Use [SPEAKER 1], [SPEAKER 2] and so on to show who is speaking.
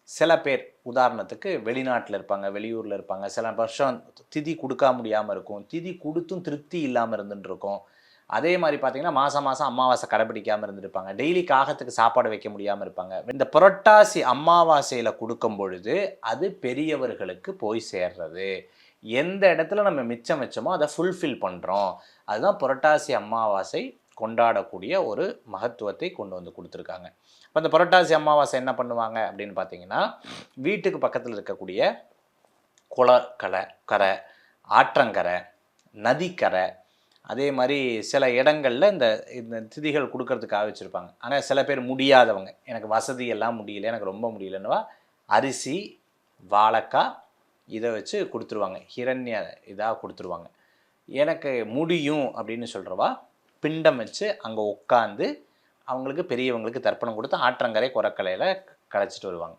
[SPEAKER 1] சில பேர் உதாரணத்துக்கு வெளிநாட்டில் இருப்பாங்க, வெளியூரில் இருப்பாங்க. சில வருஷம் திதி குடுக்க முடியாம இருக்கும். திதி குடுத்தும் திருப்தி இல்லாம இருந்துட்டு இருக்கும். அதே மாரி பார்த்தீங்கன்னா, மாசம் மாசம் அமாவாசை கடைபிடிக்காம இருந்திருப்பாங்க. டெய்லி காகத்துக்கு சாப்பாடு வைக்க முடியாம இருப்பாங்க. இந்த புரட்டாசி அமாவாசையில குடுக்கும் பொழுது, அது பெரியவர்களுக்கு போய் சேர்றது. எந்த இடத்துல நம்ம மிச்சம் வச்சோமோ, அத ஃபுல்ஃபில் பண்றோம். அதுதான் புரட்டாசி அமாவாசை கொண்டாடக்கூடிய ஒரு மகத்துவத்தை கொண்டு வந்து குடுத்துருக்காங்க. இப்ப இந்த புரட்டாசி அமாவாசை என்ன பண்ணுவாங்க அப்படின்னு பார்த்தீங்கன்னா, வீட்டுக்கு பக்கத்துல இருக்கக்கூடிய கரை, ஆற்றங்கரை, நதிக்கரை, அதே மாரி சில இடங்கள்ல இந்த இந்த திதிகள் குடுக்கறதுக்காக வச்சிருப்பாங்க. ஆனா சில பேர் முடியாதவங்க, எனக்கு வசதி எல்லாம் முடியல, எனக்கு ரொம்ப முடியலன்னுவா, அரிசி, வாழைக்கா இத வச்சு குடுத்துருவாங்க. ஹிரண்ய இதா குடுத்துருவாங்க. எனக்கு முடியும் அப்படின்னு சொல்றவா, பிண்டம் வச்சு அங்க உட்காந்து, அவங்களுக்கு பெரியவங்களுக்கு தர்ப்பணம் குடுத்து ஆற்றங்கரை, கொரக்கலையில கரைச்சிட்டு வருவாங்க.